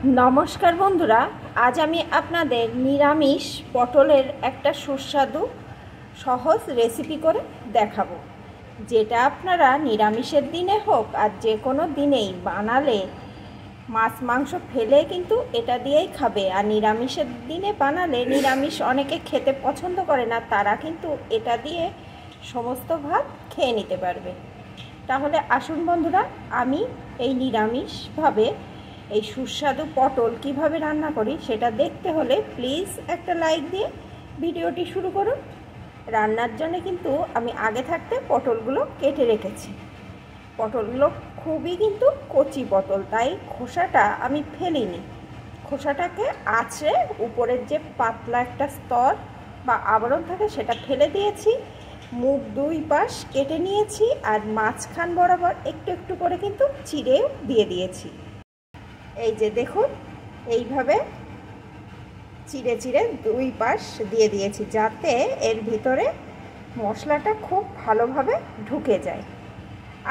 নমস্কার বন্ধুরা, আজ আমি আপনাদের নিরামিষ পটলের একটা সুস্বাদু সহজ রেসিপি করে দেখাবো, যেটা আপনারা নিরামিষের দিনে হোক আর যে কোনো দিনেই বানালে মাছ মাংস ফেলে কিন্তু এটা দিয়েই খাবে। আর নিরামিষের দিনে বানালে নিরামিষ অনেকে খেতে পছন্দ করে না, তারা কিন্তু এটা দিয়ে সমস্ত ভাত খেয়ে নিতে পারবে। তাহলে আসুন বন্ধুরা, আমি এই নিরামিষভাবে এই সুস্বাদু পটল কিভাবে রান্না করি সেটা দেখতে হলে প্লিজ একটা লাইক দিয়ে ভিডিওটি শুরু করুন। রান্নার জন্য কিন্তু আমি আগে থাকতে পটলগুলো কেটে রেখেছি। পটলগুলো খুবই কিন্তু কচি পটল, তাই খোসাটা আমি ফেলিনি। খোসাটাকে আঁচড়ে উপরের যে পাতলা একটা স্তর বা আবরণ থাকে সেটা ফেলে দিয়েছি। মুখ দুই পাশ কেটে নিয়েছি আর মাঝখান বরাবর একটু একটু করে কিন্তু চিড়েও দিয়ে দিয়েছি। এই যে দেখুন, এইভাবে চিড়ে চিড়ে দুই পাশ দিয়ে দিয়েছি, যাতে এর ভিতরে মশলাটা খুব ভালোভাবে ঢুকে যায়।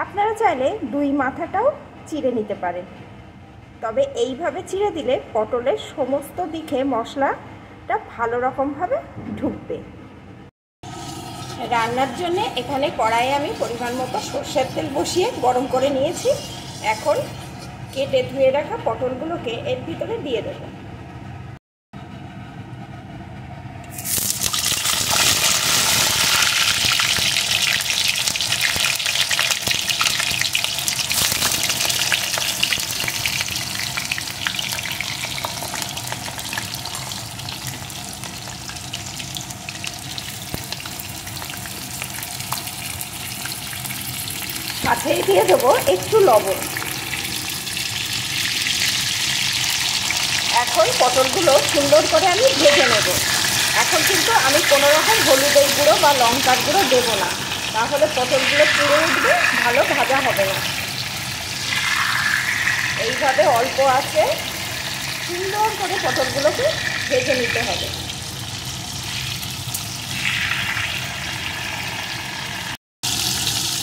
আপনারা চাইলে দুই মাথাটাও চিড়ে নিতে পারেন, তবে এইভাবে চিড়ে দিলে পটলের সমস্ত দিকে মশলাটা ভালো রকমভাবে ঢুকবে। রান্নার জন্য এখানে কড়াইয়ে আমি পরিমাণ মতো সরষের তেল বসিয়ে গরম করে নিয়েছি। এখন কেটে ধুয়ে রাখা পটলগুলোকে এর ভিতরে দিয়ে দেবো। সাথেই দিয়ে দেবো একটু লবণ। এখন পটলগুলো সুন্দর করে আমি ভেজে নেব। এখন কিন্তু আমি কোনো রকম হলুদের গুঁড়ো বা লঙ্কার গুঁড়ো দেবো না, তাহলে পটলগুলো পুড়ে উঠবে, ভালো ভাজা হবে না। এইভাবে অল্প আছে সুন্দর করে পটলগুলোকে ভেজে নিতে হবে।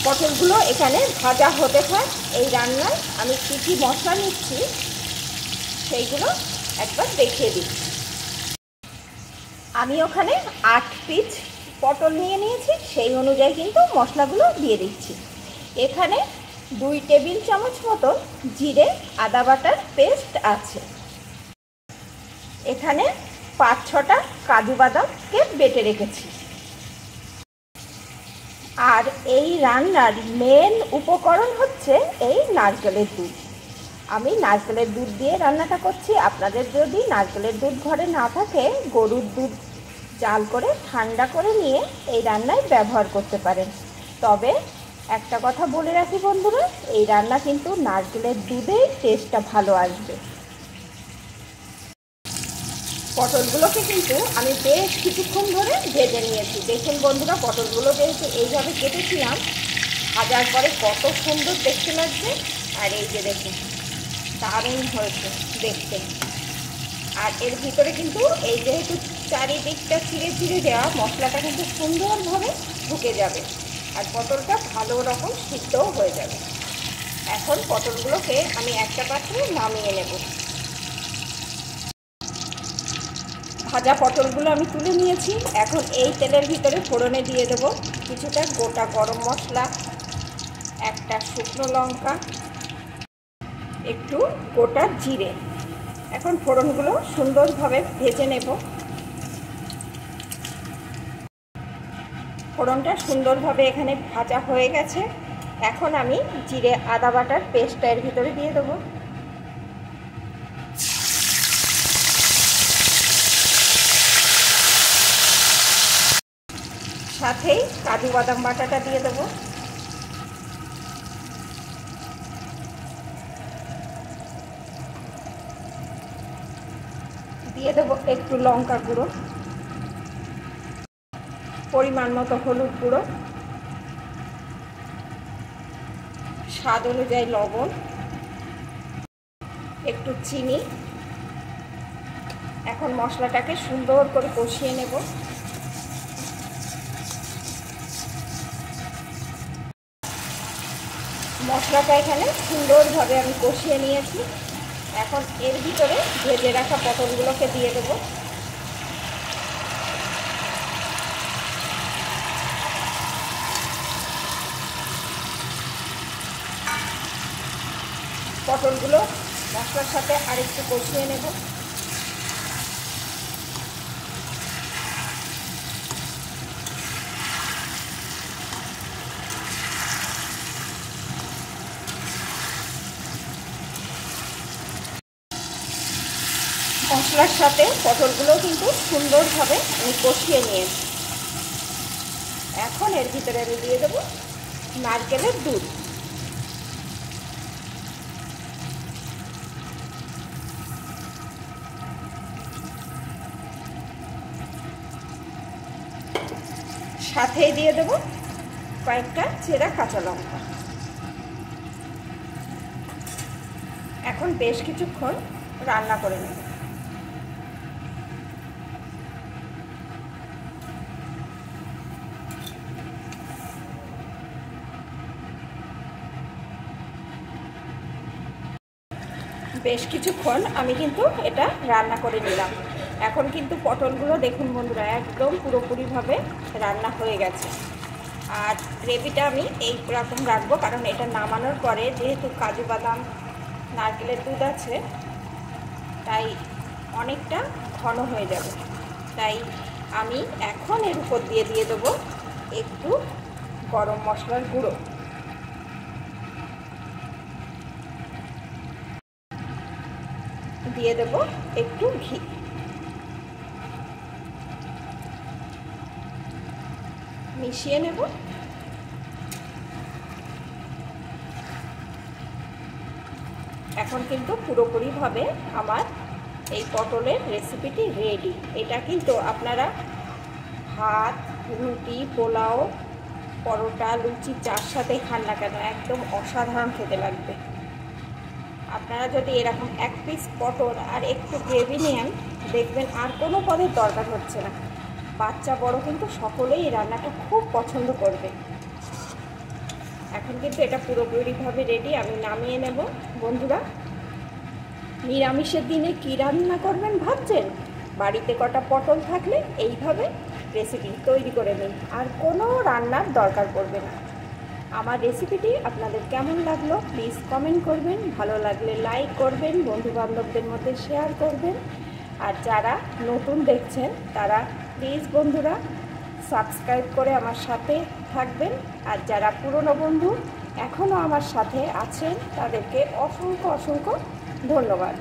পটলগুলো এখানে ভাজা হতে থাক। এই রান্নায় আমি কী কী মশলা নিচ্ছি সেইগুলো একবার দেখিয়ে দিচ্ছি। আমি ওখানে 8 পিস পটল নিয়ে নিয়েছি, সেই অনুযায়ী কিন্তু মশলাগুলো দিয়ে দিচ্ছি। এখানে 2 টেবিল চামচ মতো জিরে আদা বাটার পেস্ট আছে। এখানে 5-6টা কাজু বাদামকে বেটে রেখেছি। আর এই রান্নার মেন উপকরণ হচ্ছে এই নারকেলের দুধ। আমি নারকেলের দুধ দিয়ে রান্নাটা করছি। আপনাদের যদি নারকেলের দুধ ঘরে না থাকে, গরুর দুধ জাল করে ঠান্ডা করে নিয়ে এই রান্নায় ব্যবহার করতে পারেন। তবে একটা কথা বলে রাখি বন্ধুরা, এই রান্না কিন্তু নারকেলের দুধেই টেস্টটা ভালো আসবে। পটলগুলোকে কিন্তু আমি বেশ কিছুক্ষণ ধরে ভেজে নিয়েছি। দেখুন বন্ধুরা, পটলগুলো যেহেতু এইভাবে কেটেছিলাম, ভাজার পরে কত সুন্দর দেখতে লাগছে। আর এই যে দেখুন, দারুণ হয়েছে দেখতে। আর এর ভিতরে কিন্তু এই যেহেতু চারিদিকটা চিড়ে চিড়ে দেওয়া, মশলাটা কিন্তু সুন্দরভাবে ঢুকে যাবে আর পটলটা ভালো রকম সিদ্ধও হয়ে যাবে। এখন পটলগুলোকে আমি একটা পাত্রে নামিয়ে নেব। ভাজা পটলগুলো আমি তুলে নিয়েছি। এখন এই তেলের ভিতরে ফোড়নে দিয়ে দেব কিছুটা গোটা গরম মশলা, একটা শুকনো লঙ্কা, একটু গোটা জিরে। এখন ফোড়নগুলো সুন্দরভাবে ভেজে নেব। ফোড়নটা সুন্দরভাবে এখানে ভাজা হয়ে গেছে। এখন আমি জিরে আদা বাটার পেস্টটা এর ভিতরে দিয়ে দেবো। সাথেই কাজু বাদাম বাটাটা দিয়ে দেবো। দিয়ে দেবো একটু লঙ্কা গুঁড়ো, পরিমাণ মতো হলুদ গুঁড়ো, স্বাদ অনুযায়ী লবণ, একটু চিনি। এখন মশলাটাকে সুন্দর করে কষিয়ে নেব। মশলাটা এখানে সুন্দরভাবে আমি কষিয়ে নিয়েছি। এখন এর ভিতরে ভেজে রাখা পটলগুলোকে দিয়ে দেবো। পটলগুলো মশলার সাথে আরেকটু কষিয়ে নেব। মশলার সাথে পটলগুলো কিন্তু সুন্দরভাবে আমি কষিয়ে নিয়েছি। এখন এর ভিতরে আমি দিয়ে দেবো নারকেলের দুধ। সাথেই দিয়ে দেবো কয়েকটা চেরা কাঁচা লঙ্কা। এখন বেশ কিছুক্ষণ রান্না করে নেব। বেশ কিছুক্ষণ আমি কিন্তু এটা রান্না করে নিলাম। এখন কিন্তু পটলগুলো দেখুন বন্ধুরা একদম পুরোপুরিভাবে রান্না হয়ে গেছে। আর গ্রেভিটা আমি এই রকম রাখবো, কারণ এটা নামানোর পরে যেহেতু কাজু বাদাম নারকেলের দুধ আছে তাই অনেকটা ঘন হয়ে যাবে। তাই আমি এখন এর উপর দিয়ে দেবো একটু গরম মশলার গুঁড়ো। দিয়ে দেব একটু ঘি। মিশিয়ে নেব। এখন কিন্তু পুরোপুরিভাবে আমার এই পটলের রেসিপিটি রেডি। এটা কিন্তু আপনারা ভাত, রুটি, পোলাও, পরোটা, লুচি চার সাথে খান না কেন একদম অসাধারণ খেতে লাগবে। আপনারা যদি এরকম এক পিস পটল আর একটু গ্রেভি নেন দেখবেন আর কোনো পদের দরকার হচ্ছে না। বাচ্চা বড় কিন্তু সকলেই এই রান্নাটা খুব পছন্দ করবে। এখন কিন্তু এটা পুরোপুরিভাবে রেডি, আমি নামিয়ে নেব। বন্ধুরা, নিরামিষের দিনে কী রান্না করবেন ভাবছেন? বাড়িতে কটা পটল থাকলে এইভাবে রেসিপি তৈরি করে নিন, আর কোনো রান্নার দরকার পড়বে না। আমার রেসিপিটি আপনাদের কেমন লাগলো প্লিজ কমেন্ট করবেন। ভালো লাগলে লাইক করবেন, বন্ধুবান্ধবদের মধ্যে শেয়ার করবেন। আর যারা নতুন দেখছেন তারা প্লিজ বন্ধুরা সাবস্ক্রাইব করে আমার সাথে থাকবেন। আর যারা পুরনো বন্ধু এখনও আমার সাথে আছেন তাদেরকে অসংখ্য অসংখ্য ধন্যবাদ।